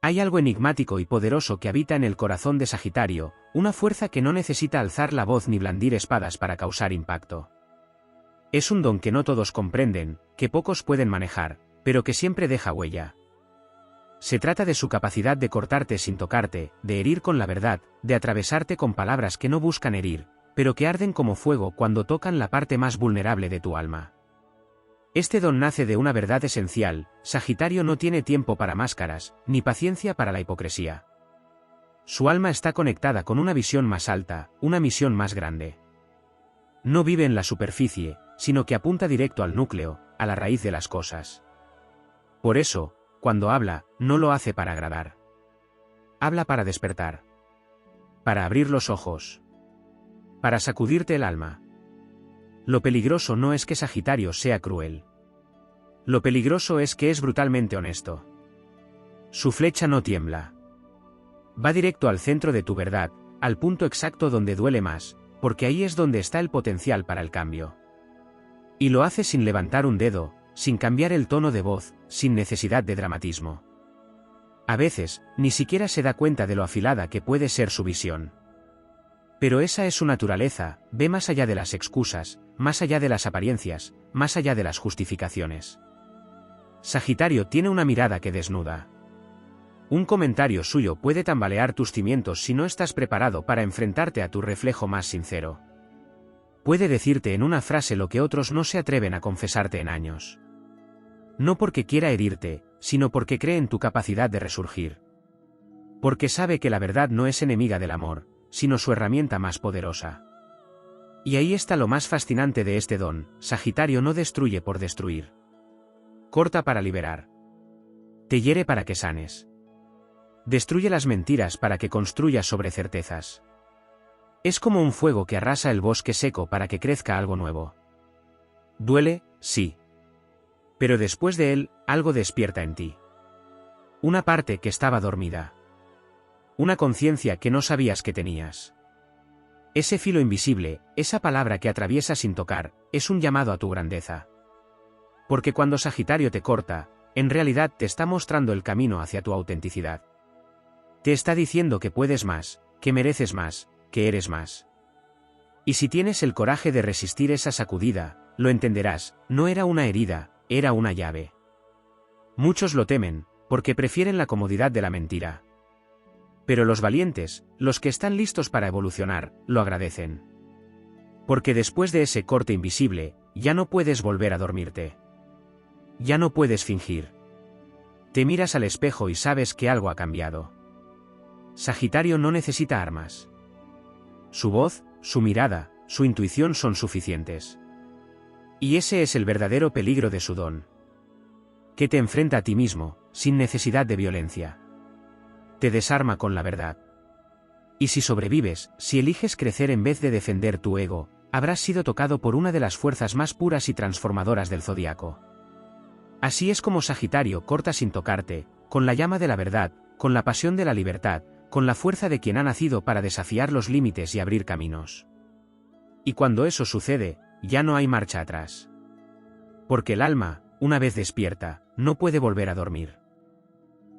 Hay algo enigmático y poderoso que habita en el corazón de Sagitario, una fuerza que no necesita alzar la voz ni blandir espadas para causar impacto. Es un don que no todos comprenden, que pocos pueden manejar, pero que siempre deja huella. Se trata de su capacidad de cortarte sin tocarte, de herir con la verdad, de atravesarte con palabras que no buscan herir, pero que arden como fuego cuando tocan la parte más vulnerable de tu alma. Este don nace de una verdad esencial: Sagitario no tiene tiempo para máscaras, ni paciencia para la hipocresía. Su alma está conectada con una visión más alta, una misión más grande. No vive en la superficie, sino que apunta directo al núcleo, a la raíz de las cosas. Por eso, cuando habla, no lo hace para agradar. Habla para despertar. Para abrir los ojos. Para sacudirte el alma. Lo peligroso no es que Sagitario sea cruel. Lo peligroso es que es brutalmente honesto. Su flecha no tiembla. Va directo al centro de tu verdad, al punto exacto donde duele más, porque ahí es donde está el potencial para el cambio. Y lo hace sin levantar un dedo, sin cambiar el tono de voz, sin necesidad de dramatismo. A veces, ni siquiera se da cuenta de lo afilada que puede ser su visión. Pero esa es su naturaleza: ve más allá de las excusas, más allá de las apariencias, más allá de las justificaciones. Sagitario tiene una mirada que desnuda. Un comentario suyo puede tambalear tus cimientos si no estás preparado para enfrentarte a tu reflejo más sincero. Puede decirte en una frase lo que otros no se atreven a confesarte en años. No porque quiera herirte, sino porque cree en tu capacidad de resurgir. Porque sabe que la verdad no es enemiga del amor, sino su herramienta más poderosa. Y ahí está lo más fascinante de este don: Sagitario no destruye por destruir. Corta para liberar. Te hiere para que sanes. Destruye las mentiras para que construyas sobre certezas. Es como un fuego que arrasa el bosque seco para que crezca algo nuevo. Duele, sí. Pero después de él, algo despierta en ti. Una parte que estaba dormida. Una conciencia que no sabías que tenías. Ese filo invisible, esa palabra que atraviesa sin tocar, es un llamado a tu grandeza. Porque cuando Sagitario te corta, en realidad te está mostrando el camino hacia tu autenticidad. Te está diciendo que puedes más, que mereces más, que eres más. Y si tienes el coraje de resistir esa sacudida, lo entenderás: no era una herida, era una llave. Muchos lo temen, porque prefieren la comodidad de la mentira. Pero los valientes, los que están listos para evolucionar, lo agradecen. Porque después de ese corte invisible, ya no puedes volver a dormirte. Ya no puedes fingir. Te miras al espejo y sabes que algo ha cambiado. Sagitario no necesita armas. Su voz, su mirada, su intuición son suficientes. Y ese es el verdadero peligro de su don. Que te enfrenta a ti mismo, sin necesidad de violencia. Te desarma con la verdad. Y si sobrevives, si eliges crecer en vez de defender tu ego, habrás sido tocado por una de las fuerzas más puras y transformadoras del zodiaco. Así es como Sagitario corta sin tocarte, con la llama de la verdad, con la pasión de la libertad, con la fuerza de quien ha nacido para desafiar los límites y abrir caminos. Y cuando eso sucede, ya no hay marcha atrás. Porque el alma, una vez despierta, no puede volver a dormir.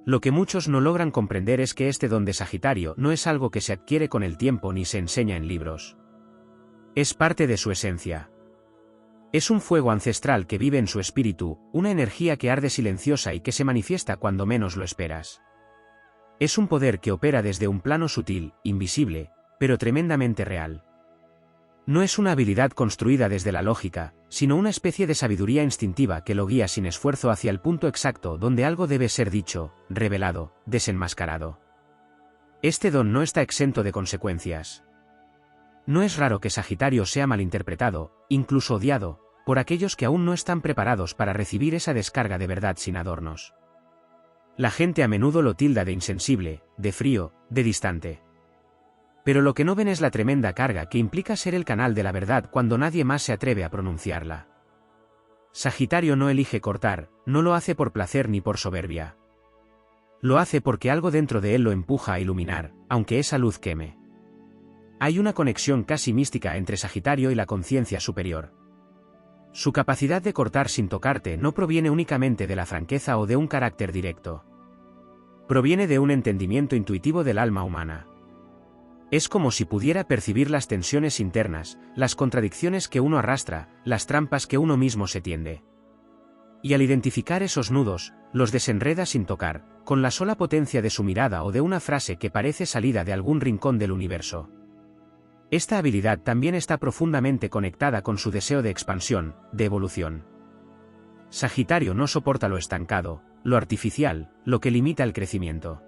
Lo que muchos no logran comprender es que este don de Sagitario no es algo que se adquiere con el tiempo ni se enseña en libros. Es parte de su esencia. Es un fuego ancestral que vive en su espíritu, una energía que arde silenciosa y que se manifiesta cuando menos lo esperas. Es un poder que opera desde un plano sutil, invisible, pero tremendamente real. No es una habilidad construida desde la lógica, sino una especie de sabiduría instintiva que lo guía sin esfuerzo hacia el punto exacto donde algo debe ser dicho, revelado, desenmascarado. Este don no está exento de consecuencias. No es raro que Sagitario sea malinterpretado, incluso odiado, por aquellos que aún no están preparados para recibir esa descarga de verdad sin adornos. La gente a menudo lo tilda de insensible, de frío, de distante. Pero lo que no ven es la tremenda carga que implica ser el canal de la verdad cuando nadie más se atreve a pronunciarla. Sagitario no elige cortar, no lo hace por placer ni por soberbia. Lo hace porque algo dentro de él lo empuja a iluminar, aunque esa luz queme. Hay una conexión casi mística entre Sagitario y la conciencia superior. Su capacidad de cortar sin tocarte no proviene únicamente de la franqueza o de un carácter directo. Proviene de un entendimiento intuitivo del alma humana. Es como si pudiera percibir las tensiones internas, las contradicciones que uno arrastra, las trampas que uno mismo se tiende. Y al identificar esos nudos, los desenreda sin tocar, con la sola potencia de su mirada o de una frase que parece salida de algún rincón del universo. Esta habilidad también está profundamente conectada con su deseo de expansión, de evolución. Sagitario no soporta lo estancado, lo artificial, lo que limita el crecimiento.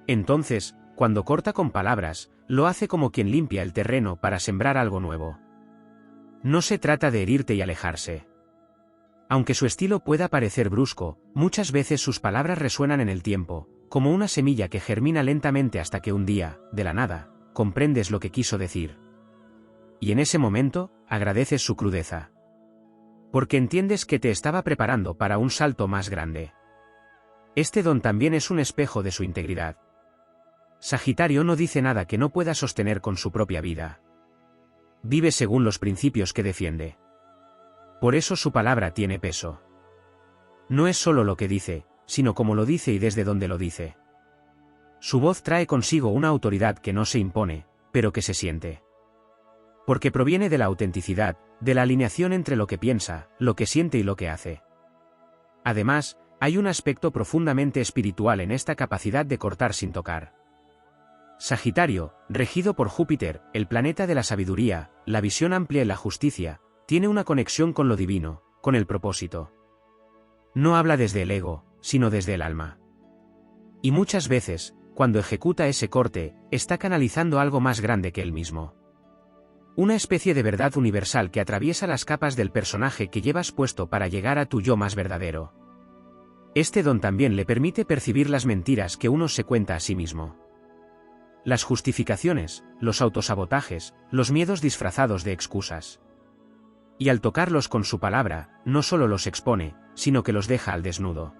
Entonces, cuando corta con palabras, lo hace como quien limpia el terreno para sembrar algo nuevo. No se trata de herirte y alejarse. Aunque su estilo pueda parecer brusco, muchas veces sus palabras resuenan en el tiempo, como una semilla que germina lentamente hasta que un día, de la nada, comprendes lo que quiso decir. Y en ese momento, agradeces su crudeza. Porque entiendes que te estaba preparando para un salto más grande. Este don también es un espejo de su integridad. Sagitario no dice nada que no pueda sostener con su propia vida. Vive según los principios que defiende. Por eso su palabra tiene peso. No es solo lo que dice, sino cómo lo dice y desde dónde lo dice. Su voz trae consigo una autoridad que no se impone, pero que se siente. Porque proviene de la autenticidad, de la alineación entre lo que piensa, lo que siente y lo que hace. Además, hay un aspecto profundamente espiritual en esta capacidad de cortar sin tocar. Sagitario, regido por Júpiter, el planeta de la sabiduría, la visión amplia y la justicia, tiene una conexión con lo divino, con el propósito. No habla desde el ego, sino desde el alma. Y muchas veces, cuando ejecuta ese corte, está canalizando algo más grande que él mismo. Una especie de verdad universal que atraviesa las capas del personaje que llevas puesto para llegar a tu yo más verdadero. Este don también le permite percibir las mentiras que uno se cuenta a sí mismo. Las justificaciones, los autosabotajes, los miedos disfrazados de excusas. Y al tocarlos con su palabra, no solo los expone, sino que los deja al desnudo.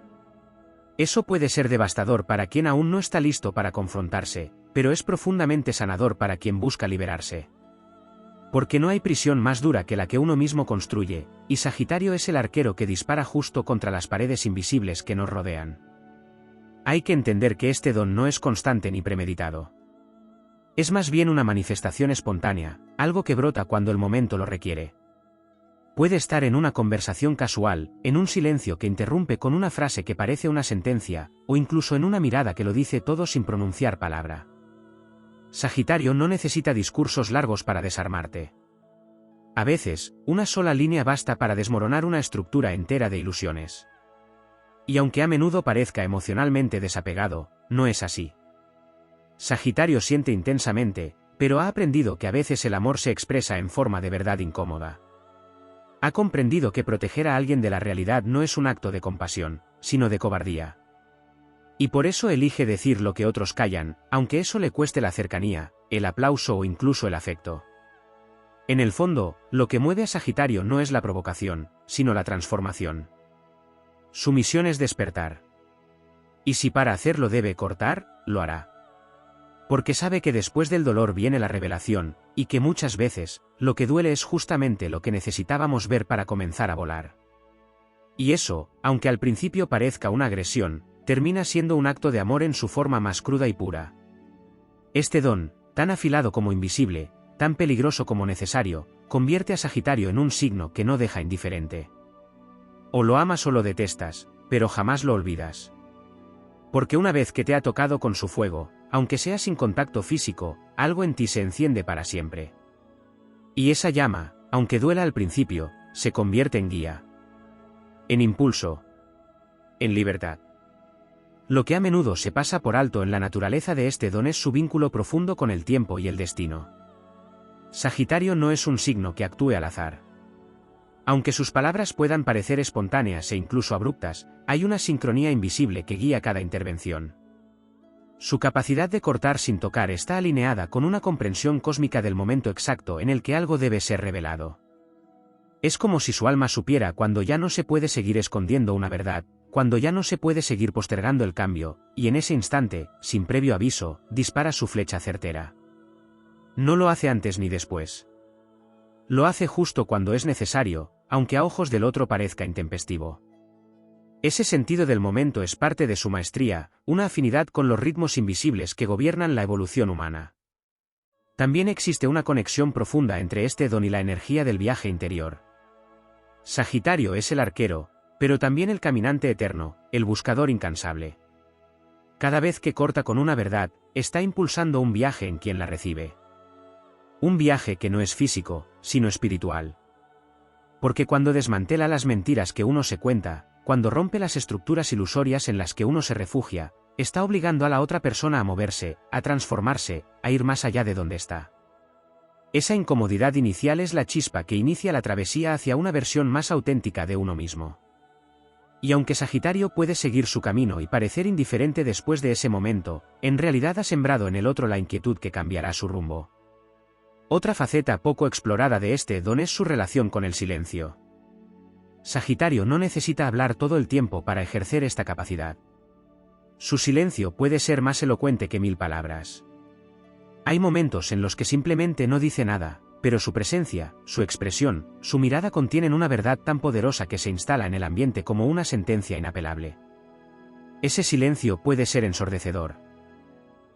Eso puede ser devastador para quien aún no está listo para confrontarse, pero es profundamente sanador para quien busca liberarse. Porque no hay prisión más dura que la que uno mismo construye, y Sagitario es el arquero que dispara justo contra las paredes invisibles que nos rodean. Hay que entender que este don no es constante ni premeditado. Es más bien una manifestación espontánea, algo que brota cuando el momento lo requiere. Puede estar en una conversación casual, en un silencio que interrumpe con una frase que parece una sentencia, o incluso en una mirada que lo dice todo sin pronunciar palabra. Sagitario no necesita discursos largos para desarmarte. A veces, una sola línea basta para desmoronar una estructura entera de ilusiones. Y aunque a menudo parezca emocionalmente desapegado, no es así. Sagitario siente intensamente, pero ha aprendido que a veces el amor se expresa en forma de verdad incómoda. Ha comprendido que proteger a alguien de la realidad no es un acto de compasión, sino de cobardía. Y por eso elige decir lo que otros callan, aunque eso le cueste la cercanía, el aplauso o incluso el afecto. En el fondo, lo que mueve a Sagitario no es la provocación, sino la transformación. Su misión es despertar. Y si para hacerlo debe cortar, lo hará. Porque sabe que después del dolor viene la revelación, y que muchas veces, lo que duele es justamente lo que necesitábamos ver para comenzar a volar. Y eso, aunque al principio parezca una agresión, termina siendo un acto de amor en su forma más cruda y pura. Este don, tan afilado como invisible, tan peligroso como necesario, convierte a Sagitario en un signo que no deja indiferente. O lo amas o lo detestas, pero jamás lo olvidas. Porque una vez que te ha tocado con su fuego, aunque sea sin contacto físico, algo en ti se enciende para siempre. Y esa llama, aunque duela al principio, se convierte en guía. En impulso. En libertad. Lo que a menudo se pasa por alto en la naturaleza de este don es su vínculo profundo con el tiempo y el destino. Sagitario no es un signo que actúe al azar. Aunque sus palabras puedan parecer espontáneas e incluso abruptas, hay una sincronía invisible que guía cada intervención. Su capacidad de cortar sin tocar está alineada con una comprensión cósmica del momento exacto en el que algo debe ser revelado. Es como si su alma supiera cuando ya no se puede seguir escondiendo una verdad, cuando ya no se puede seguir postergando el cambio, y en ese instante, sin previo aviso, dispara su flecha certera. No lo hace antes ni después. Lo hace justo cuando es necesario, aunque a ojos del otro parezca intempestivo. Ese sentido del momento es parte de su maestría, una afinidad con los ritmos invisibles que gobiernan la evolución humana. También existe una conexión profunda entre este don y la energía del viaje interior. Sagitario es el arquero, pero también el caminante eterno, el buscador incansable. Cada vez que corta con una verdad, está impulsando un viaje en quien la recibe. Un viaje que no es físico, sino espiritual. Porque cuando desmantela las mentiras que uno se cuenta, cuando rompe las estructuras ilusorias en las que uno se refugia, está obligando a la otra persona a moverse, a transformarse, a ir más allá de donde está. Esa incomodidad inicial es la chispa que inicia la travesía hacia una versión más auténtica de uno mismo. Y aunque Sagitario puede seguir su camino y parecer indiferente después de ese momento, en realidad ha sembrado en el otro la inquietud que cambiará su rumbo. Otra faceta poco explorada de este don es su relación con el silencio. Sagitario no necesita hablar todo el tiempo para ejercer esta capacidad. Su silencio puede ser más elocuente que 1000 palabras. Hay momentos en los que simplemente no dice nada, pero su presencia, su expresión, su mirada contienen una verdad tan poderosa que se instala en el ambiente como una sentencia inapelable. Ese silencio puede ser ensordecedor.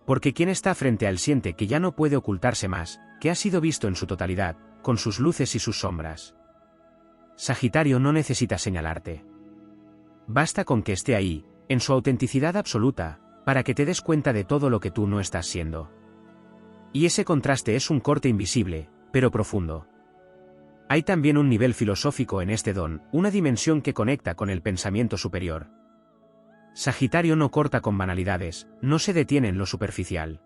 Porque quien está frente a él siente que ya no puede ocultarse más, que ha sido visto en su totalidad, con sus luces y sus sombras. Sagitario no necesita señalarte. Basta con que esté ahí, en su autenticidad absoluta, para que te des cuenta de todo lo que tú no estás siendo. Y ese contraste es un corte invisible, pero profundo. Hay también un nivel filosófico en este don, una dimensión que conecta con el pensamiento superior. Sagitario no corta con banalidades, no se detiene en lo superficial.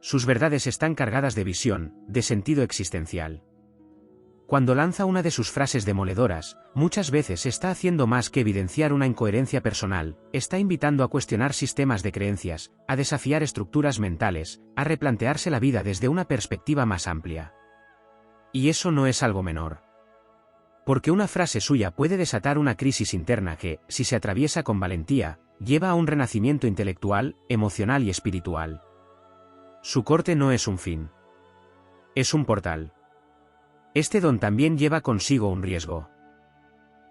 Sus verdades están cargadas de visión, de sentido existencial. Cuando lanza una de sus frases demoledoras, muchas veces está haciendo más que evidenciar una incoherencia personal, está invitando a cuestionar sistemas de creencias, a desafiar estructuras mentales, a replantearse la vida desde una perspectiva más amplia. Y eso no es algo menor. Porque una frase suya puede desatar una crisis interna que, si se atraviesa con valentía, lleva a un renacimiento intelectual, emocional y espiritual. Su corte no es un fin. Es un portal. Este don también lleva consigo un riesgo.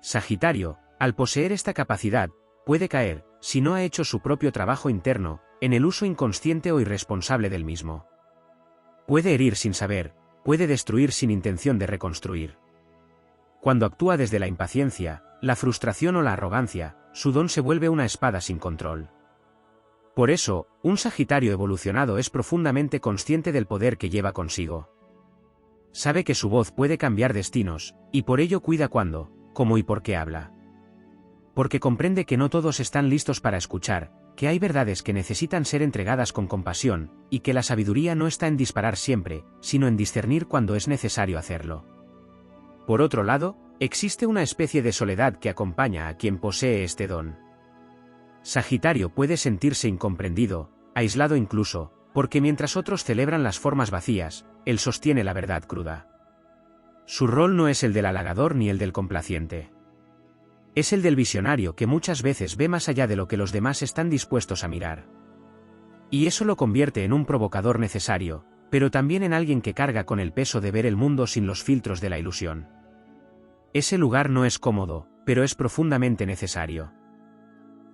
Sagitario, al poseer esta capacidad, puede caer, si no ha hecho su propio trabajo interno, en el uso inconsciente o irresponsable del mismo. Puede herir sin saber, puede destruir sin intención de reconstruir. Cuando actúa desde la impaciencia, la frustración o la arrogancia, su don se vuelve una espada sin control. Por eso, un Sagitario evolucionado es profundamente consciente del poder que lleva consigo. Sabe que su voz puede cambiar destinos, y por ello cuida cuándo, cómo y por qué habla. Porque comprende que no todos están listos para escuchar, que hay verdades que necesitan ser entregadas con compasión, y que la sabiduría no está en disparar siempre, sino en discernir cuando es necesario hacerlo. Por otro lado, existe una especie de soledad que acompaña a quien posee este don. Sagitario puede sentirse incomprendido, aislado incluso, porque mientras otros celebran las formas vacías, él sostiene la verdad cruda. Su rol no es el del halagador ni el del complaciente. Es el del visionario que muchas veces ve más allá de lo que los demás están dispuestos a mirar. Y eso lo convierte en un provocador necesario, pero también en alguien que carga con el peso de ver el mundo sin los filtros de la ilusión. Ese lugar no es cómodo, pero es profundamente necesario.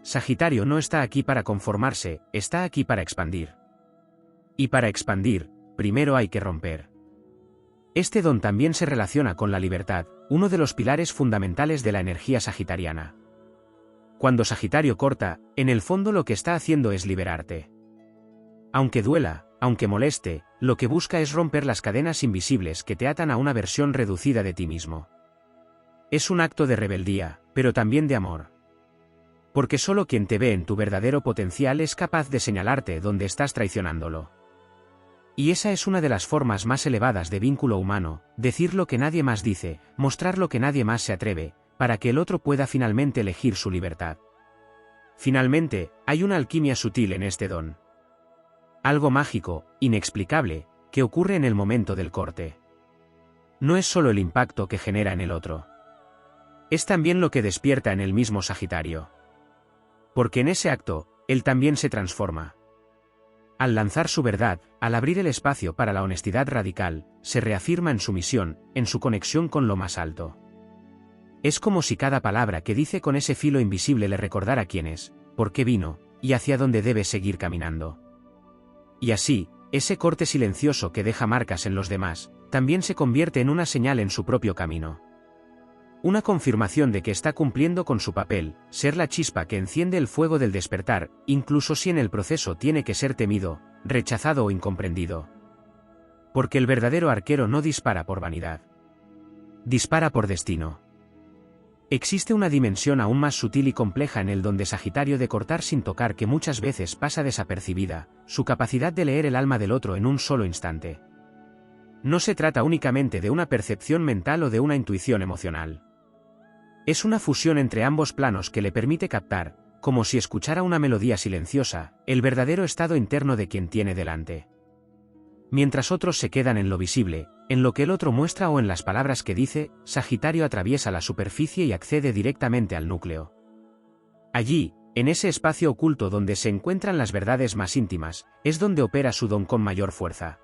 Sagitario no está aquí para conformarse, está aquí para expandir. Y para expandir, primero hay que romper. Este don también se relaciona con la libertad, uno de los pilares fundamentales de la energía sagitariana. Cuando Sagitario corta, en el fondo lo que está haciendo es liberarte. Aunque duela, aunque moleste, lo que busca es romper las cadenas invisibles que te atan a una versión reducida de ti mismo. Es un acto de rebeldía, pero también de amor. Porque solo quien te ve en tu verdadero potencial es capaz de señalarte dónde estás traicionándolo. Y esa es una de las formas más elevadas de vínculo humano, decir lo que nadie más dice, mostrar lo que nadie más se atreve, para que el otro pueda finalmente elegir su libertad. Finalmente, hay una alquimia sutil en este don. Algo mágico, inexplicable, que ocurre en el momento del corte. No es solo el impacto que genera en el otro. Es también lo que despierta en el mismo Sagitario. Porque en ese acto, él también se transforma. Al lanzar su verdad, al abrir el espacio para la honestidad radical, se reafirma en su misión, en su conexión con lo más alto. Es como si cada palabra que dice con ese filo invisible le recordara quién es, por qué vino, y hacia dónde debe seguir caminando. Y así, ese corte silencioso que deja marcas en los demás, también se convierte en una señal en su propio camino. Una confirmación de que está cumpliendo con su papel, ser la chispa que enciende el fuego del despertar, incluso si en el proceso tiene que ser temido, rechazado o incomprendido. Porque el verdadero arquero no dispara por vanidad. Dispara por destino. Existe una dimensión aún más sutil y compleja en el don de Sagitario de cortar sin tocar que muchas veces pasa desapercibida, su capacidad de leer el alma del otro en un solo instante. No se trata únicamente de una percepción mental o de una intuición emocional. Es una fusión entre ambos planos que le permite captar, como si escuchara una melodía silenciosa, el verdadero estado interno de quien tiene delante. Mientras otros se quedan en lo visible, en lo que el otro muestra o en las palabras que dice, Sagitario atraviesa la superficie y accede directamente al núcleo. Allí, en ese espacio oculto donde se encuentran las verdades más íntimas, es donde opera su don con mayor fuerza.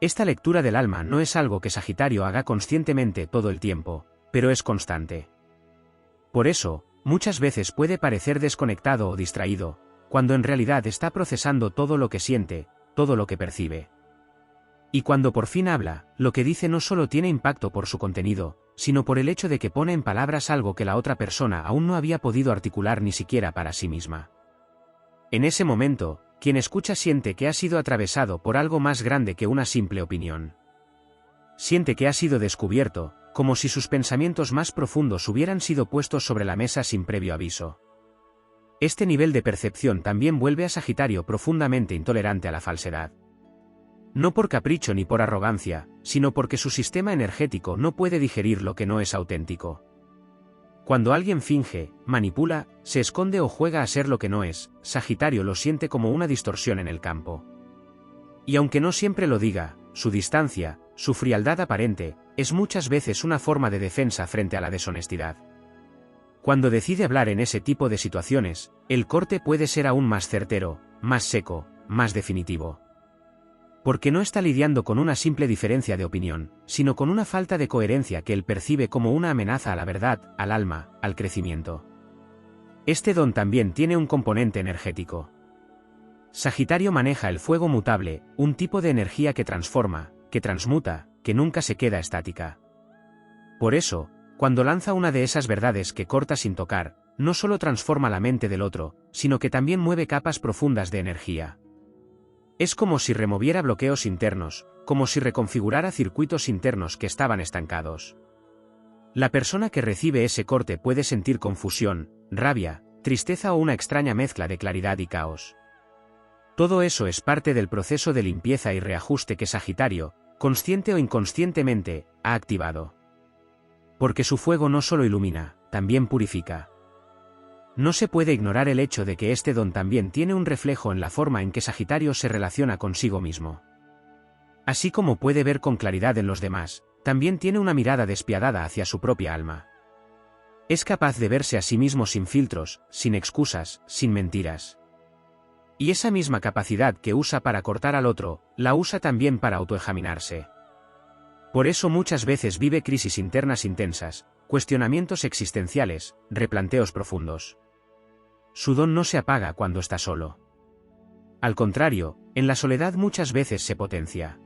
Esta lectura del alma no es algo que Sagitario haga conscientemente todo el tiempo, pero es constante. Por eso, muchas veces puede parecer desconectado o distraído, cuando en realidad está procesando todo lo que siente, todo lo que percibe. Y cuando por fin habla, lo que dice no solo tiene impacto por su contenido, sino por el hecho de que pone en palabras algo que la otra persona aún no había podido articular ni siquiera para sí misma. En ese momento, quien escucha siente que ha sido atravesado por algo más grande que una simple opinión. Siente que ha sido descubierto, como si sus pensamientos más profundos hubieran sido puestos sobre la mesa sin previo aviso. Este nivel de percepción también vuelve a Sagitario profundamente intolerante a la falsedad. No por capricho ni por arrogancia, sino porque su sistema energético no puede digerir lo que no es auténtico. Cuando alguien finge, manipula, se esconde o juega a ser lo que no es, Sagitario lo siente como una distorsión en el campo. Y aunque no siempre lo diga, su distancia, su frialdad aparente, es muchas veces una forma de defensa frente a la deshonestidad. Cuando decide hablar en ese tipo de situaciones, el corte puede ser aún más certero, más seco, más definitivo. Porque no está lidiando con una simple diferencia de opinión, sino con una falta de coherencia que él percibe como una amenaza a la verdad, al alma, al crecimiento. Este don también tiene un componente energético. Sagitario maneja el fuego mutable, un tipo de energía que transforma, que transmuta, que nunca se queda estática. Por eso, cuando lanza una de esas verdades que corta sin tocar, no solo transforma la mente del otro, sino que también mueve capas profundas de energía. Es como si removiera bloqueos internos, como si reconfigurara circuitos internos que estaban estancados. La persona que recibe ese corte puede sentir confusión, rabia, tristeza o una extraña mezcla de claridad y caos. Todo eso es parte del proceso de limpieza y reajuste que Sagitario, consciente o inconscientemente, ha activado. Porque su fuego no solo ilumina, también purifica. No se puede ignorar el hecho de que este don también tiene un reflejo en la forma en que Sagitario se relaciona consigo mismo. Así como puede ver con claridad en los demás, también tiene una mirada despiadada hacia su propia alma. Es capaz de verse a sí mismo sin filtros, sin excusas, sin mentiras. Y esa misma capacidad que usa para cortar al otro, la usa también para autoexaminarse. Por eso muchas veces vive crisis internas intensas, cuestionamientos existenciales, replanteos profundos. Su don no se apaga cuando está solo. Al contrario, en la soledad muchas veces se potencia.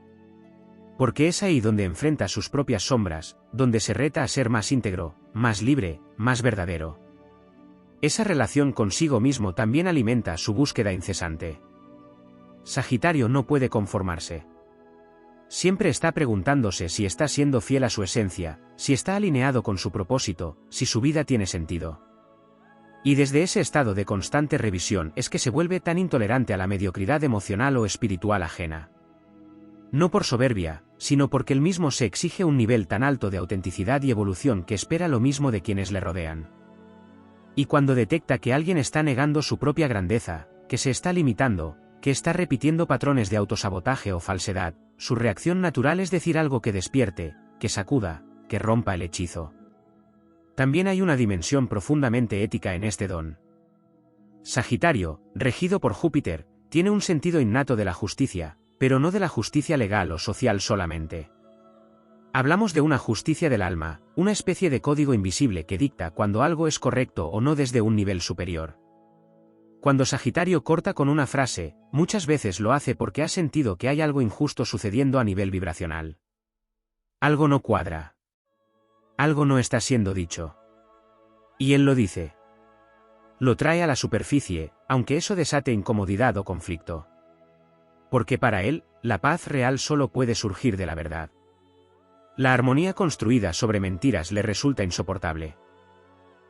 Porque es ahí donde enfrenta sus propias sombras, donde se reta a ser más íntegro, más libre, más verdadero. Esa relación consigo mismo también alimenta su búsqueda incesante. Sagitario no puede conformarse. Siempre está preguntándose si está siendo fiel a su esencia, si está alineado con su propósito, si su vida tiene sentido. Y desde ese estado de constante revisión es que se vuelve tan intolerante a la mediocridad emocional o espiritual ajena. No por soberbia, sino porque él mismo se exige un nivel tan alto de autenticidad y evolución que espera lo mismo de quienes le rodean. Y cuando detecta que alguien está negando su propia grandeza, que se está limitando, que está repitiendo patrones de autosabotaje o falsedad, su reacción natural es decir algo que despierte, que sacuda, que rompa el hechizo. También hay una dimensión profundamente ética en este don. Sagitario, regido por Júpiter, tiene un sentido innato de la justicia, pero no de la justicia legal o social solamente. Hablamos de una justicia del alma, una especie de código invisible que dicta cuando algo es correcto o no desde un nivel superior. Cuando Sagitario corta con una frase, muchas veces lo hace porque ha sentido que hay algo injusto sucediendo a nivel vibracional. Algo no cuadra. Algo no está siendo dicho. Y él lo dice. Lo trae a la superficie, aunque eso desate incomodidad o conflicto. Porque para él, la paz real solo puede surgir de la verdad. La armonía construida sobre mentiras le resulta insoportable.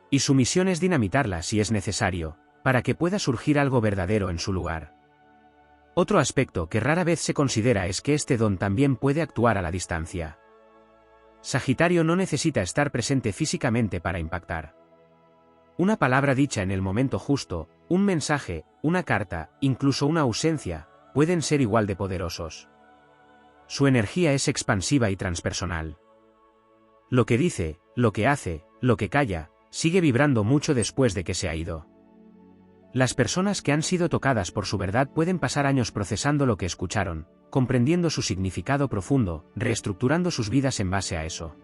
Y su misión es dinamitarla si es necesario, para que pueda surgir algo verdadero en su lugar. Otro aspecto que rara vez se considera es que este don también puede actuar a la distancia. Sagitario no necesita estar presente físicamente para impactar. Una palabra dicha en el momento justo, un mensaje, una carta, incluso una ausencia, pueden ser igual de poderosos. Su energía es expansiva y transpersonal. Lo que dice, lo que hace, lo que calla, sigue vibrando mucho después de que se ha ido. Las personas que han sido tocadas por su verdad pueden pasar años procesando lo que escucharon, comprendiendo su significado profundo, reestructurando sus vidas en base a eso.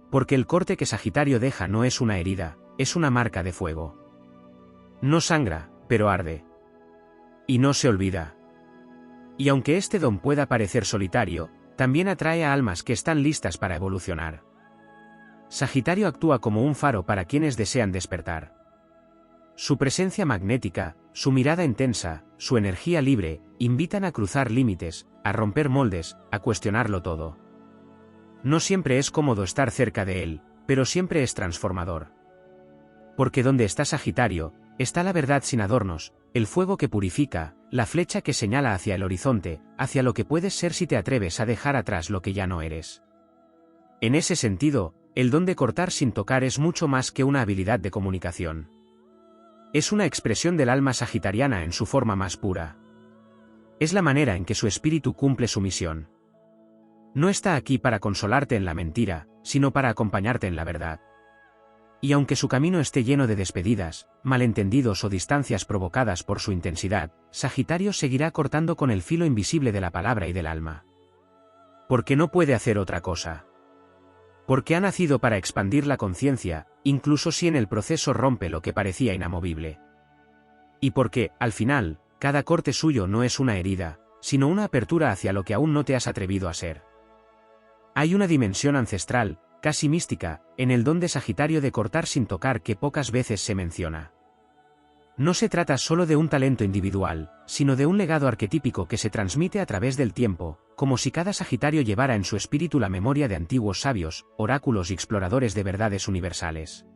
Porque el corte que Sagitario deja no es una herida, es una marca de fuego. No sangra, pero arde. Y no se olvida. Y aunque este don pueda parecer solitario, también atrae a almas que están listas para evolucionar. Sagitario actúa como un faro para quienes desean despertar. Su presencia magnética, su mirada intensa, su energía libre, invitan a cruzar límites, a romper moldes, a cuestionarlo todo. No siempre es cómodo estar cerca de él, pero siempre es transformador. Porque donde está Sagitario, está la verdad sin adornos, el fuego que purifica, la flecha que señala hacia el horizonte, hacia lo que puedes ser si te atreves a dejar atrás lo que ya no eres. En ese sentido, el don de cortar sin tocar es mucho más que una habilidad de comunicación. Es una expresión del alma sagitariana en su forma más pura. Es la manera en que su espíritu cumple su misión. No está aquí para consolarte en la mentira, sino para acompañarte en la verdad. Y aunque su camino esté lleno de despedidas, malentendidos o distancias provocadas por su intensidad, Sagitario seguirá cortando con el filo invisible de la palabra y del alma. Porque no puede hacer otra cosa. Porque ha nacido para expandir la conciencia, incluso si en el proceso rompe lo que parecía inamovible. Y porque, al final, cada corte suyo no es una herida, sino una apertura hacia lo que aún no te has atrevido a ser. Hay una dimensión ancestral, casi mística, en el don de Sagitario de cortar sin tocar que pocas veces se menciona. No se trata solo de un talento individual, sino de un legado arquetípico que se transmite a través del tiempo, como si cada Sagitario llevara en su espíritu la memoria de antiguos sabios, oráculos y exploradores de verdades universales.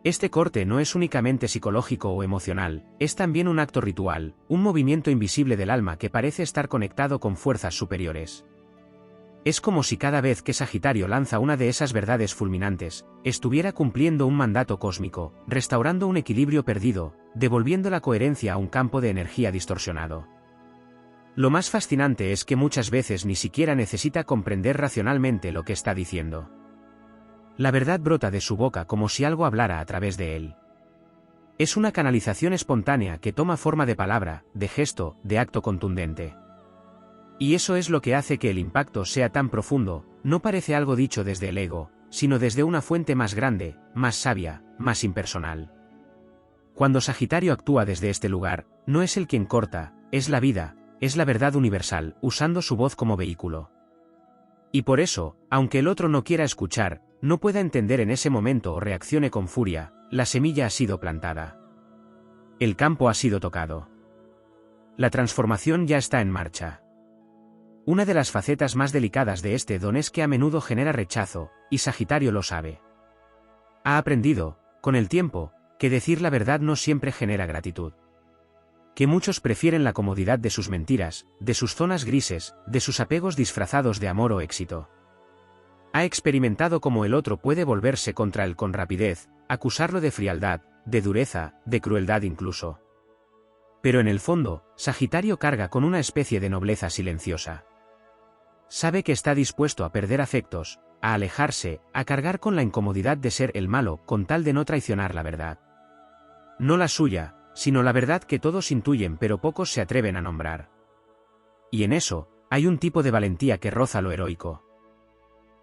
Este corte no es únicamente psicológico o emocional, es también un acto ritual, un movimiento invisible del alma que parece estar conectado con fuerzas superiores. Es como si cada vez que Sagitario lanza una de esas verdades fulminantes, estuviera cumpliendo un mandato cósmico, restaurando un equilibrio perdido, devolviendo la coherencia a un campo de energía distorsionado. Lo más fascinante es que muchas veces ni siquiera necesita comprender racionalmente lo que está diciendo. La verdad brota de su boca como si algo hablara a través de él. Es una canalización espontánea que toma forma de palabra, de gesto, de acto contundente. Y eso es lo que hace que el impacto sea tan profundo, no parece algo dicho desde el ego, sino desde una fuente más grande, más sabia, más impersonal. Cuando Sagitario actúa desde este lugar, no es el quien corta, es la vida, es la verdad universal, usando su voz como vehículo. Y por eso, aunque el otro no quiera escuchar, no pueda entender en ese momento o reaccione con furia, la semilla ha sido plantada. El campo ha sido tocado. La transformación ya está en marcha. Una de las facetas más delicadas de este don es que a menudo genera rechazo, y Sagitario lo sabe. Ha aprendido, con el tiempo, que decir la verdad no siempre genera gratitud. Que muchos prefieren la comodidad de sus mentiras, de sus zonas grises, de sus apegos disfrazados de amor o éxito. Ha experimentado cómo el otro puede volverse contra él con rapidez, acusarlo de frialdad, de dureza, de crueldad incluso. Pero en el fondo, Sagitario carga con una especie de nobleza silenciosa. Sabe que está dispuesto a perder afectos, a alejarse, a cargar con la incomodidad de ser el malo con tal de no traicionar la verdad. No la suya, sino la verdad que todos intuyen pero pocos se atreven a nombrar. Y en eso, hay un tipo de valentía que roza lo heroico.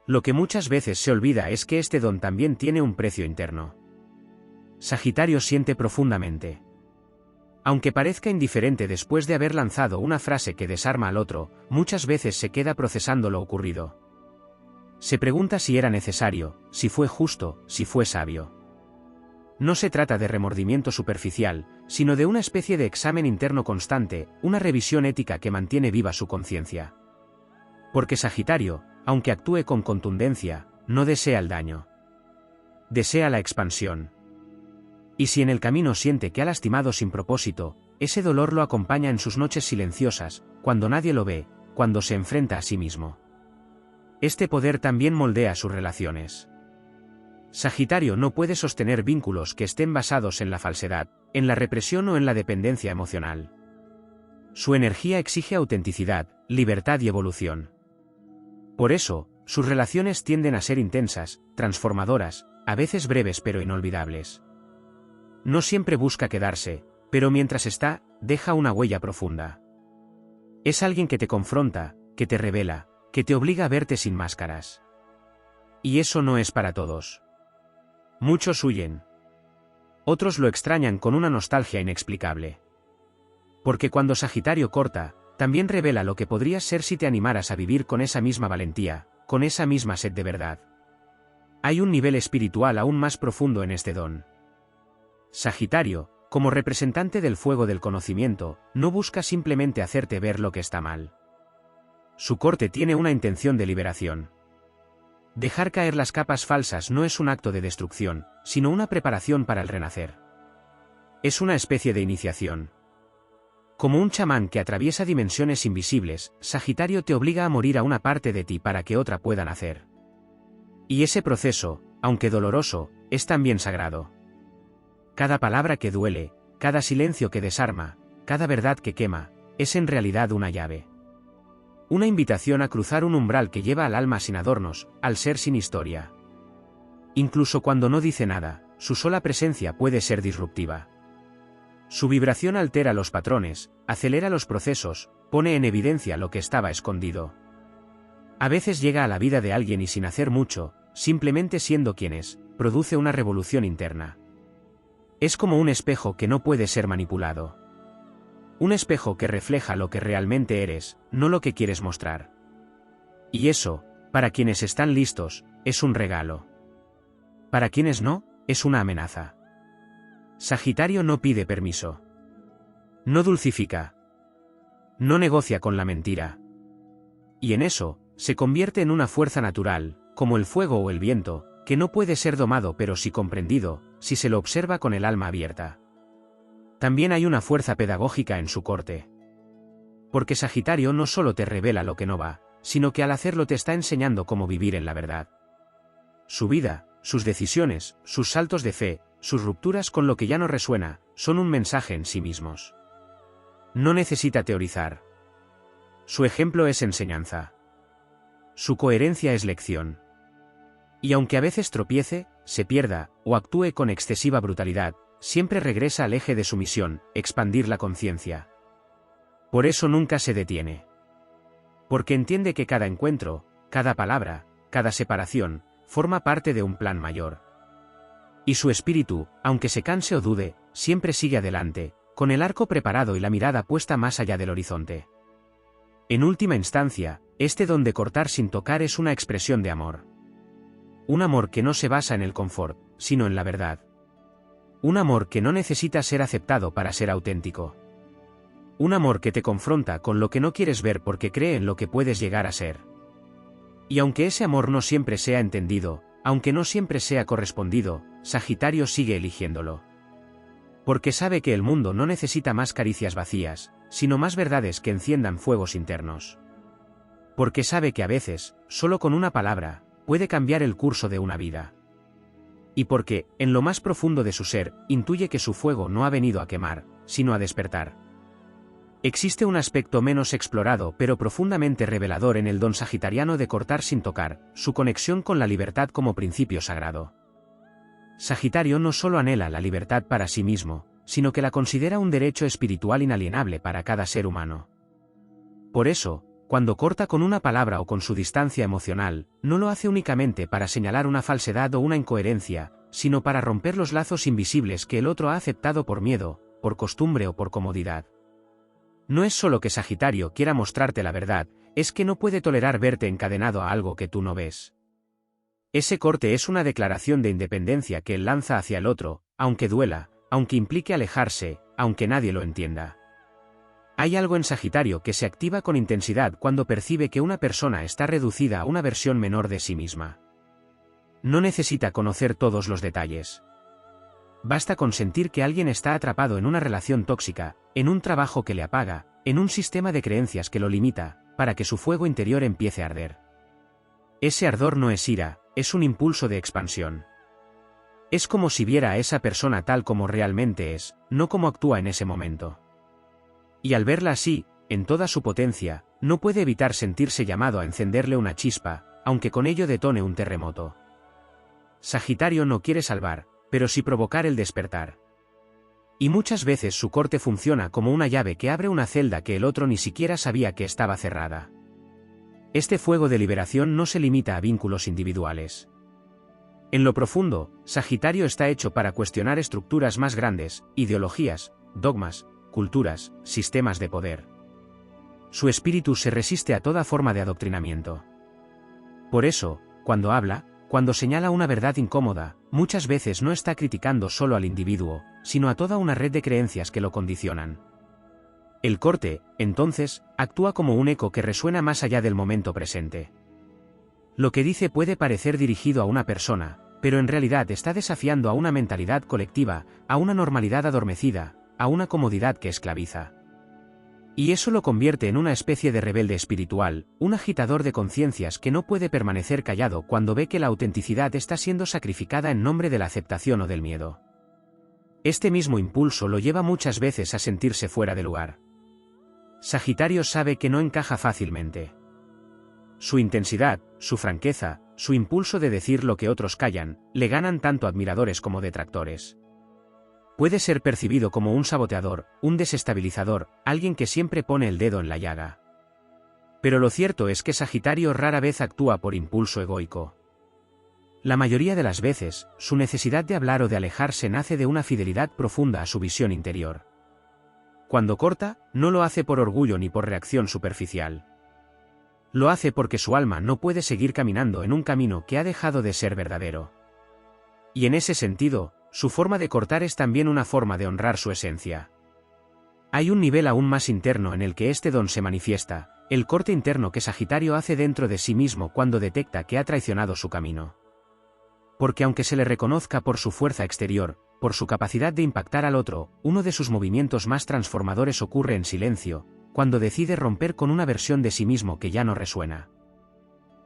Lo que muchas veces se olvida es que este don también tiene un precio interno. Sagitario siente profundamente. Aunque parezca indiferente después de haber lanzado una frase que desarma al otro, muchas veces se queda procesando lo ocurrido. Se pregunta si era necesario, si fue justo, si fue sabio. No se trata de remordimiento superficial, sino de una especie de examen interno constante, una revisión ética que mantiene viva su conciencia. Porque Sagitario, aunque actúe con contundencia, no desea el daño. Desea la expansión. Y si en el camino siente que ha lastimado sin propósito, ese dolor lo acompaña en sus noches silenciosas, cuando nadie lo ve, cuando se enfrenta a sí mismo. Este poder también moldea sus relaciones. Sagitario no puede sostener vínculos que estén basados en la falsedad, en la represión o en la dependencia emocional. Su energía exige autenticidad, libertad y evolución. Por eso, sus relaciones tienden a ser intensas, transformadoras, a veces breves pero inolvidables. No siempre busca quedarse, pero mientras está, deja una huella profunda. Es alguien que te confronta, que te revela, que te obliga a verte sin máscaras. Y eso no es para todos. Muchos huyen. Otros lo extrañan con una nostalgia inexplicable. Porque cuando Sagitario corta, también revela lo que podrías ser si te animaras a vivir con esa misma valentía, con esa misma sed de verdad. Hay un nivel espiritual aún más profundo en este don. Sagitario, como representante del fuego del conocimiento, no busca simplemente hacerte ver lo que está mal. Su corte tiene una intención de liberación. Dejar caer las capas falsas no es un acto de destrucción, sino una preparación para el renacer. Es una especie de iniciación. Como un chamán que atraviesa dimensiones invisibles, Sagitario te obliga a morir a una parte de ti para que otra pueda nacer. Y ese proceso, aunque doloroso, es también sagrado. Cada palabra que duele, cada silencio que desarma, cada verdad que quema, es en realidad una llave. Una invitación a cruzar un umbral que lleva al alma sin adornos, al ser sin historia. Incluso cuando no dice nada, su sola presencia puede ser disruptiva. Su vibración altera los patrones, acelera los procesos, pone en evidencia lo que estaba escondido. A veces llega a la vida de alguien y sin hacer mucho, simplemente siendo quien es, produce una revolución interna. Es como un espejo que no puede ser manipulado. Un espejo que refleja lo que realmente eres, no lo que quieres mostrar. Y eso, para quienes están listos, es un regalo. Para quienes no, es una amenaza. Sagitario no pide permiso. No dulcifica. No negocia con la mentira. Y en eso, se convierte en una fuerza natural, como el fuego o el viento, que no puede ser domado pero sí comprendido, si se lo observa con el alma abierta. También hay una fuerza pedagógica en su corte. Porque Sagitario no solo te revela lo que no va, sino que al hacerlo te está enseñando cómo vivir en la verdad. Su vida, sus decisiones, sus saltos de fe, sus rupturas con lo que ya no resuena, son un mensaje en sí mismos. No necesita teorizar. Su ejemplo es enseñanza. Su coherencia es lección. Y aunque a veces tropiece, se pierda, o actúe con excesiva brutalidad, siempre regresa al eje de su misión, expandir la conciencia. Por eso nunca se detiene. Porque entiende que cada encuentro, cada palabra, cada separación, forma parte de un plan mayor. Y su espíritu, aunque se canse o dude, siempre sigue adelante, con el arco preparado y la mirada puesta más allá del horizonte. En última instancia, este don de cortar sin tocar es una expresión de amor. Un amor que no se basa en el confort, sino en la verdad. Un amor que no necesita ser aceptado para ser auténtico. Un amor que te confronta con lo que no quieres ver porque cree en lo que puedes llegar a ser. Y aunque ese amor no siempre sea entendido, aunque no siempre sea correspondido, Sagitario sigue eligiéndolo. Porque sabe que el mundo no necesita más caricias vacías, sino más verdades que enciendan fuegos internos. Porque sabe que a veces, solo con una palabra, puede cambiar el curso de una vida. Y porque, en lo más profundo de su ser, intuye que su fuego no ha venido a quemar, sino a despertar. Existe un aspecto menos explorado pero profundamente revelador en el don sagitariano de cortar sin tocar, su conexión con la libertad como principio sagrado. Sagitario no solo anhela la libertad para sí mismo, sino que la considera un derecho espiritual inalienable para cada ser humano. Por eso, cuando corta con una palabra o con su distancia emocional, no lo hace únicamente para señalar una falsedad o una incoherencia, sino para romper los lazos invisibles que el otro ha aceptado por miedo, por costumbre o por comodidad. No es solo que Sagitario quiera mostrarte la verdad, es que no puede tolerar verte encadenado a algo que tú no ves. Ese corte es una declaración de independencia que él lanza hacia el otro, aunque duela, aunque implique alejarse, aunque nadie lo entienda. Hay algo en Sagitario que se activa con intensidad cuando percibe que una persona está reducida a una versión menor de sí misma. No necesita conocer todos los detalles. Basta con sentir que alguien está atrapado en una relación tóxica, en un trabajo que le apaga, en un sistema de creencias que lo limita, para que su fuego interior empiece a arder. Ese ardor no es ira, es un impulso de expansión. Es como si viera a esa persona tal como realmente es, no como actúa en ese momento. Y al verla así, en toda su potencia, no puede evitar sentirse llamado a encenderle una chispa, aunque con ello detone un terremoto. Sagitario no quiere salvar, pero sí provocar el despertar. Y muchas veces su corte funciona como una llave que abre una celda que el otro ni siquiera sabía que estaba cerrada. Este fuego de liberación no se limita a vínculos individuales. En lo profundo, Sagitario está hecho para cuestionar estructuras más grandes, ideologías, dogmas, culturas, sistemas de poder. Su espíritu se resiste a toda forma de adoctrinamiento. Por eso, cuando habla, cuando señala una verdad incómoda, muchas veces no está criticando solo al individuo, sino a toda una red de creencias que lo condicionan. El corte, entonces, actúa como un eco que resuena más allá del momento presente. Lo que dice puede parecer dirigido a una persona, pero en realidad está desafiando a una mentalidad colectiva, a una normalidad adormecida, a una comodidad que esclaviza. Y eso lo convierte en una especie de rebelde espiritual, un agitador de conciencias que no puede permanecer callado cuando ve que la autenticidad está siendo sacrificada en nombre de la aceptación o del miedo. Este mismo impulso lo lleva muchas veces a sentirse fuera de lugar. Sagitario sabe que no encaja fácilmente. Su intensidad, su franqueza, su impulso de decir lo que otros callan, le ganan tanto admiradores como detractores. Puede ser percibido como un saboteador, un desestabilizador, alguien que siempre pone el dedo en la llaga. Pero lo cierto es que Sagitario rara vez actúa por impulso egoico. La mayoría de las veces, su necesidad de hablar o de alejarse nace de una fidelidad profunda a su visión interior. Cuando corta, no lo hace por orgullo ni por reacción superficial. Lo hace porque su alma no puede seguir caminando en un camino que ha dejado de ser verdadero. Y en ese sentido, su forma de cortar es también una forma de honrar su esencia. Hay un nivel aún más interno en el que este don se manifiesta, el corte interno que Sagitario hace dentro de sí mismo cuando detecta que ha traicionado su camino. Porque aunque se le reconozca por su fuerza exterior, por su capacidad de impactar al otro, uno de sus movimientos más transformadores ocurre en silencio, cuando decide romper con una versión de sí mismo que ya no resuena.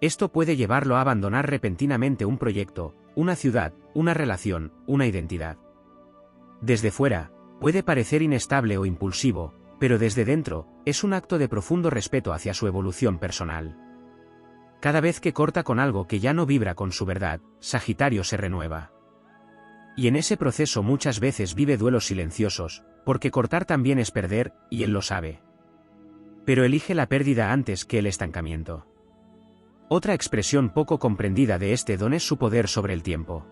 Esto puede llevarlo a abandonar repentinamente un proyecto, una ciudad, una relación, una identidad. Desde fuera, puede parecer inestable o impulsivo, pero desde dentro, es un acto de profundo respeto hacia su evolución personal. Cada vez que corta con algo que ya no vibra con su verdad, Sagitario se renueva. Y en ese proceso muchas veces vive duelos silenciosos, porque cortar también es perder, y él lo sabe. Pero elige la pérdida antes que el estancamiento. Otra expresión poco comprendida de este don es su poder sobre el tiempo.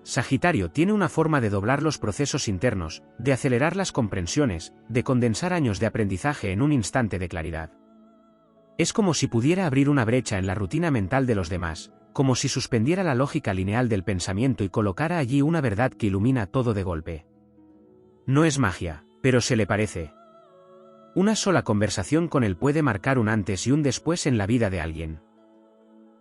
Sagitario tiene una forma de doblar los procesos internos, de acelerar las comprensiones, de condensar años de aprendizaje en un instante de claridad. Es como si pudiera abrir una brecha en la rutina mental de los demás, como si suspendiera la lógica lineal del pensamiento y colocara allí una verdad que ilumina todo de golpe. No es magia, pero se le parece. Una sola conversación con él puede marcar un antes y un después en la vida de alguien.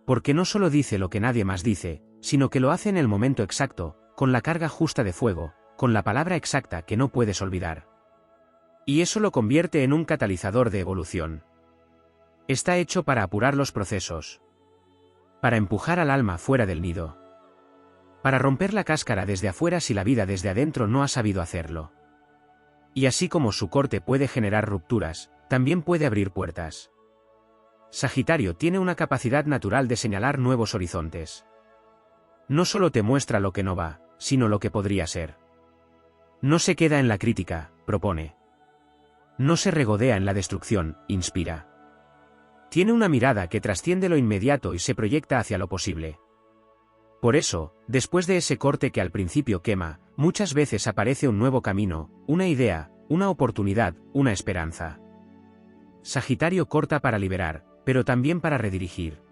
Porque no solo dice lo que nadie más dice, sino que lo hace en el momento exacto, con la carga justa de fuego, con la palabra exacta que no puedes olvidar. Y eso lo convierte en un catalizador de evolución. Está hecho para apurar los procesos. Para empujar al alma fuera del nido. Para romper la cáscara desde afuera si la vida desde adentro no ha sabido hacerlo. Y así como su corte puede generar rupturas, también puede abrir puertas. Sagitario tiene una capacidad natural de señalar nuevos horizontes. No solo te muestra lo que no va, sino lo que podría ser. No se queda en la crítica, propone. No se regodea en la destrucción, inspira. Tiene una mirada que trasciende lo inmediato y se proyecta hacia lo posible. Por eso, después de ese corte que al principio quema, muchas veces aparece un nuevo camino, una idea, una oportunidad, una esperanza. Sagitario corta para liberar, pero también para redirigir.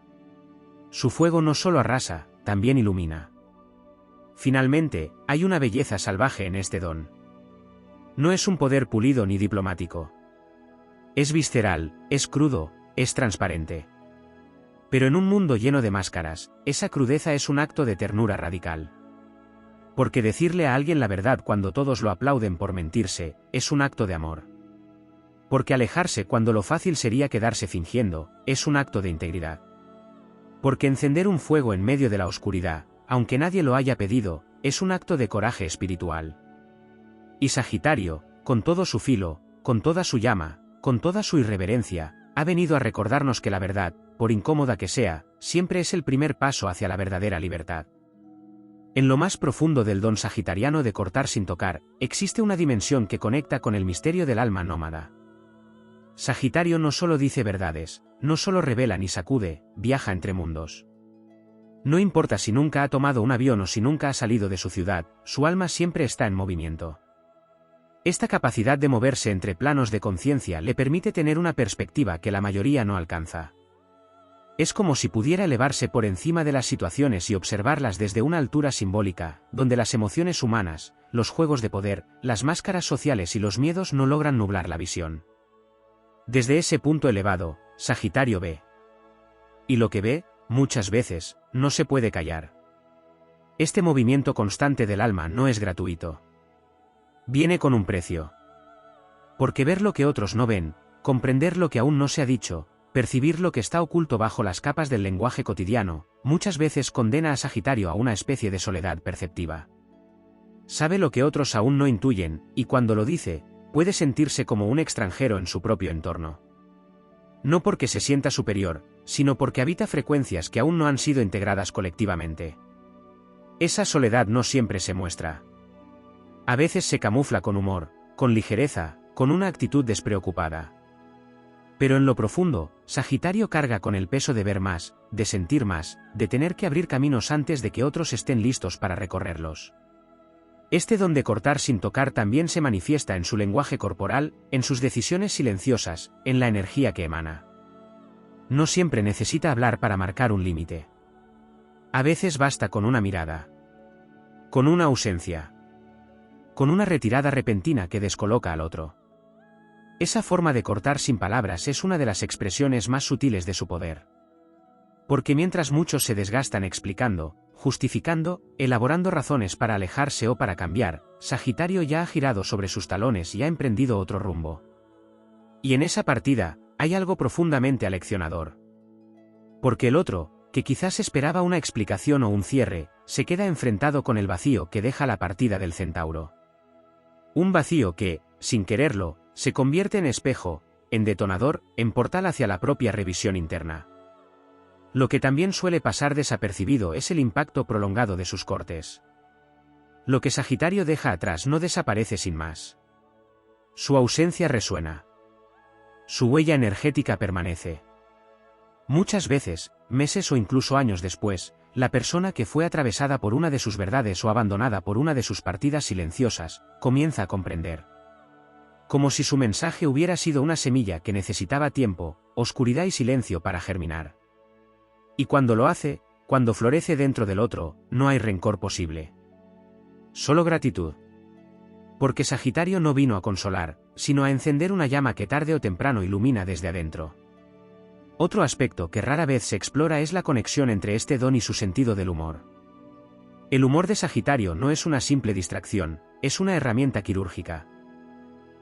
Su fuego no solo arrasa, también ilumina. Finalmente, hay una belleza salvaje en este don. No es un poder pulido ni diplomático. Es visceral, es crudo, es transparente. Pero en un mundo lleno de máscaras, esa crudeza es un acto de ternura radical. Porque decirle a alguien la verdad cuando todos lo aplauden por mentirse, es un acto de amor. Porque alejarse cuando lo fácil sería quedarse fingiendo, es un acto de integridad. Porque encender un fuego en medio de la oscuridad, aunque nadie lo haya pedido, es un acto de coraje espiritual. Y Sagitario, con todo su filo, con toda su llama, con toda su irreverencia, ha venido a recordarnos que la verdad, por incómoda que sea, siempre es el primer paso hacia la verdadera libertad. En lo más profundo del don sagitariano de cortar sin tocar, existe una dimensión que conecta con el misterio del alma nómada. Sagitario no solo dice verdades, no solo revela ni sacude, viaja entre mundos. No importa si nunca ha tomado un avión o si nunca ha salido de su ciudad, su alma siempre está en movimiento. Esta capacidad de moverse entre planos de conciencia le permite tener una perspectiva que la mayoría no alcanza. Es como si pudiera elevarse por encima de las situaciones y observarlas desde una altura simbólica, donde las emociones humanas, los juegos de poder, las máscaras sociales y los miedos no logran nublar la visión. Desde ese punto elevado, Sagitario ve. Y lo que ve, muchas veces, no se puede callar. Este movimiento constante del alma no es gratuito. Viene con un precio. Porque ver lo que otros no ven, comprender lo que aún no se ha dicho, percibir lo que está oculto bajo las capas del lenguaje cotidiano, muchas veces condena a Sagitario a una especie de soledad perceptiva. Sabe lo que otros aún no intuyen, y cuando lo dice, puede sentirse como un extranjero en su propio entorno. No porque se sienta superior, sino porque habita frecuencias que aún no han sido integradas colectivamente. Esa soledad no siempre se muestra. A veces se camufla con humor, con ligereza, con una actitud despreocupada. Pero en lo profundo, Sagitario carga con el peso de ver más, de sentir más, de tener que abrir caminos antes de que otros estén listos para recorrerlos. Este don de cortar sin tocar también se manifiesta en su lenguaje corporal, en sus decisiones silenciosas, en la energía que emana. No siempre necesita hablar para marcar un límite. A veces basta con una mirada. Con una ausencia. Con una retirada repentina que descoloca al otro. Esa forma de cortar sin palabras es una de las expresiones más sutiles de su poder. Porque mientras muchos se desgastan explicando, justificando, elaborando razones para alejarse o para cambiar, Sagitario ya ha girado sobre sus talones y ha emprendido otro rumbo. Y en esa partida, hay algo profundamente aleccionador. Porque el otro, que quizás esperaba una explicación o un cierre, se queda enfrentado con el vacío que deja la partida del centauro. Un vacío que, sin quererlo, se convierte en espejo, en detonador, en portal hacia la propia revisión interna. Lo que también suele pasar desapercibido es el impacto prolongado de sus cortes. Lo que Sagitario deja atrás no desaparece sin más. Su ausencia resuena. Su huella energética permanece. Muchas veces, meses o incluso años después, la persona que fue atravesada por una de sus verdades o abandonada por una de sus partidas silenciosas, comienza a comprender. Como si su mensaje hubiera sido una semilla que necesitaba tiempo, oscuridad y silencio para germinar. Y cuando lo hace, cuando florece dentro del otro, no hay rencor posible. Solo gratitud. Porque Sagitario no vino a consolar, sino a encender una llama que tarde o temprano ilumina desde adentro. Otro aspecto que rara vez se explora es la conexión entre este don y su sentido del humor. El humor de Sagitario no es una simple distracción, es una herramienta quirúrgica.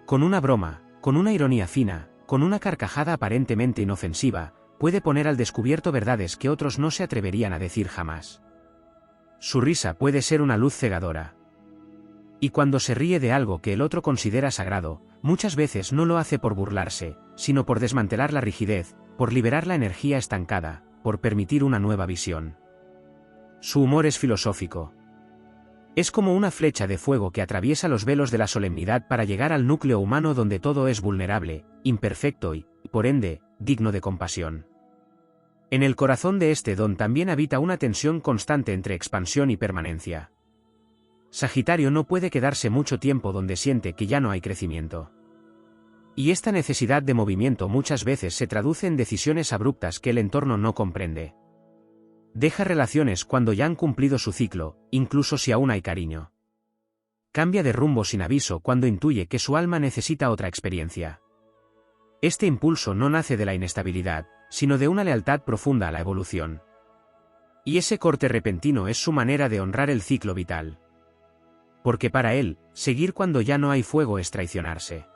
Con una broma, con una ironía fina, con una carcajada aparentemente inofensiva, puede poner al descubierto verdades que otros no se atreverían a decir jamás. Su risa puede ser una luz cegadora. Y cuando se ríe de algo que el otro considera sagrado, muchas veces no lo hace por burlarse, sino por desmantelar la rigidez, por liberar la energía estancada, por permitir una nueva visión. Su humor es filosófico. Es como una flecha de fuego que atraviesa los velos de la solemnidad para llegar al núcleo humano donde todo es vulnerable, imperfecto y, por ende, digno de compasión. En el corazón de este don también habita una tensión constante entre expansión y permanencia. Sagitario no puede quedarse mucho tiempo donde siente que ya no hay crecimiento. Y esta necesidad de movimiento muchas veces se traduce en decisiones abruptas que el entorno no comprende. Deja relaciones cuando ya han cumplido su ciclo, incluso si aún hay cariño. Cambia de rumbo sin aviso cuando intuye que su alma necesita otra experiencia. Este impulso no nace de la inestabilidad, sino de una lealtad profunda a la evolución. Y ese corte repentino es su manera de honrar el ciclo vital. Porque para él, seguir cuando ya no hay fuego es traicionarse.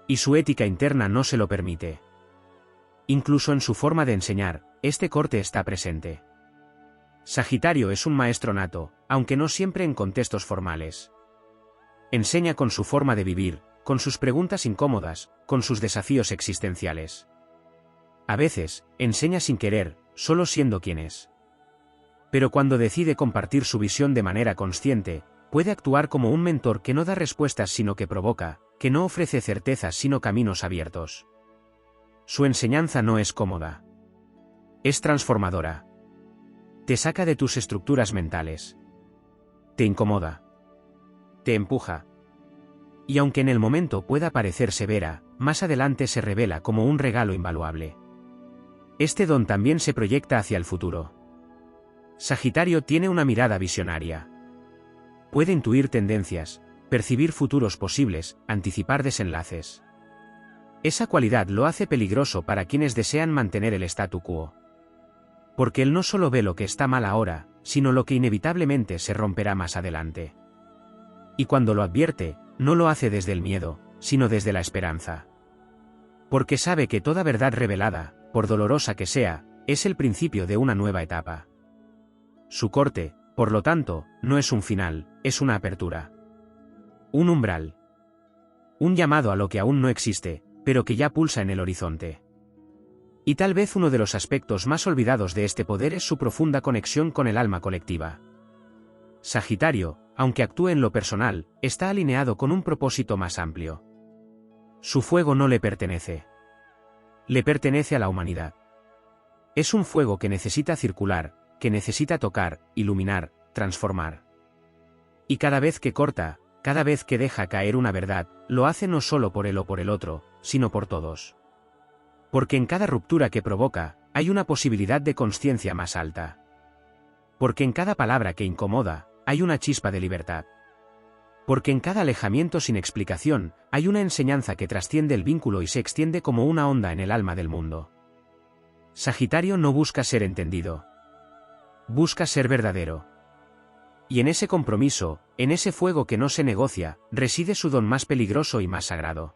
Y su ética interna no se lo permite. Incluso en su forma de enseñar, este corte está presente. Sagitario es un maestro nato, aunque no siempre en contextos formales. Enseña con su forma de vivir, con sus preguntas incómodas, con sus desafíos existenciales. A veces, enseña sin querer, solo siendo quien es. Pero cuando decide compartir su visión de manera consciente, puede actuar como un mentor que no da respuestas sino que provoca, que no ofrece certezas sino caminos abiertos. Su enseñanza no es cómoda. Es transformadora. Te saca de tus estructuras mentales. Te incomoda. Te empuja. Y aunque en el momento pueda parecer severa, más adelante se revela como un regalo invaluable. Este don también se proyecta hacia el futuro. Sagitario tiene una mirada visionaria. Puede intuir tendencias, percibir futuros posibles, anticipar desenlaces. Esa cualidad lo hace peligroso para quienes desean mantener el statu quo. Porque él no solo ve lo que está mal ahora, sino lo que inevitablemente se romperá más adelante. Y cuando lo advierte, no lo hace desde el miedo, sino desde la esperanza. Porque sabe que toda verdad revelada, por dolorosa que sea, es el principio de una nueva etapa. Su corte, por lo tanto, no es un final, es una apertura. Un umbral. Un llamado a lo que aún no existe, pero que ya pulsa en el horizonte. Y tal vez uno de los aspectos más olvidados de este poder es su profunda conexión con el alma colectiva. Sagitario, aunque actúe en lo personal, está alineado con un propósito más amplio. Su fuego no le pertenece. Le pertenece a la humanidad. Es un fuego que necesita circular, que necesita tocar, iluminar, transformar. Y cada vez que corta, cada vez que deja caer una verdad, lo hace no solo por él o por el otro, sino por todos. Porque en cada ruptura que provoca, hay una posibilidad de consciencia más alta. Porque en cada palabra que incomoda, hay una chispa de libertad. Porque en cada alejamiento sin explicación, hay una enseñanza que trasciende el vínculo y se extiende como una onda en el alma del mundo. Sagitario no busca ser entendido. Busca ser verdadero. Y en ese compromiso, en ese fuego que no se negocia, reside su don más peligroso y más sagrado.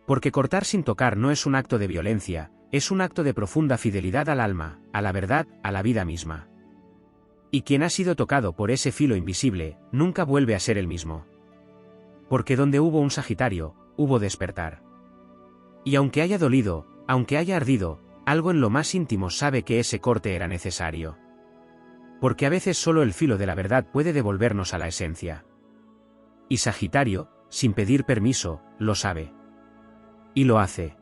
Porque cortar sin tocar no es un acto de violencia, es un acto de profunda fidelidad al alma, a la verdad, a la vida misma. Y quien ha sido tocado por ese filo invisible, nunca vuelve a ser el mismo. Porque donde hubo un Sagitario, hubo despertar. Y aunque haya dolido, aunque haya ardido, algo en lo más íntimo sabe que ese corte era necesario. Porque a veces solo el filo de la verdad puede devolvernos a la esencia. Y Sagitario, sin pedir permiso, lo sabe. Y lo hace.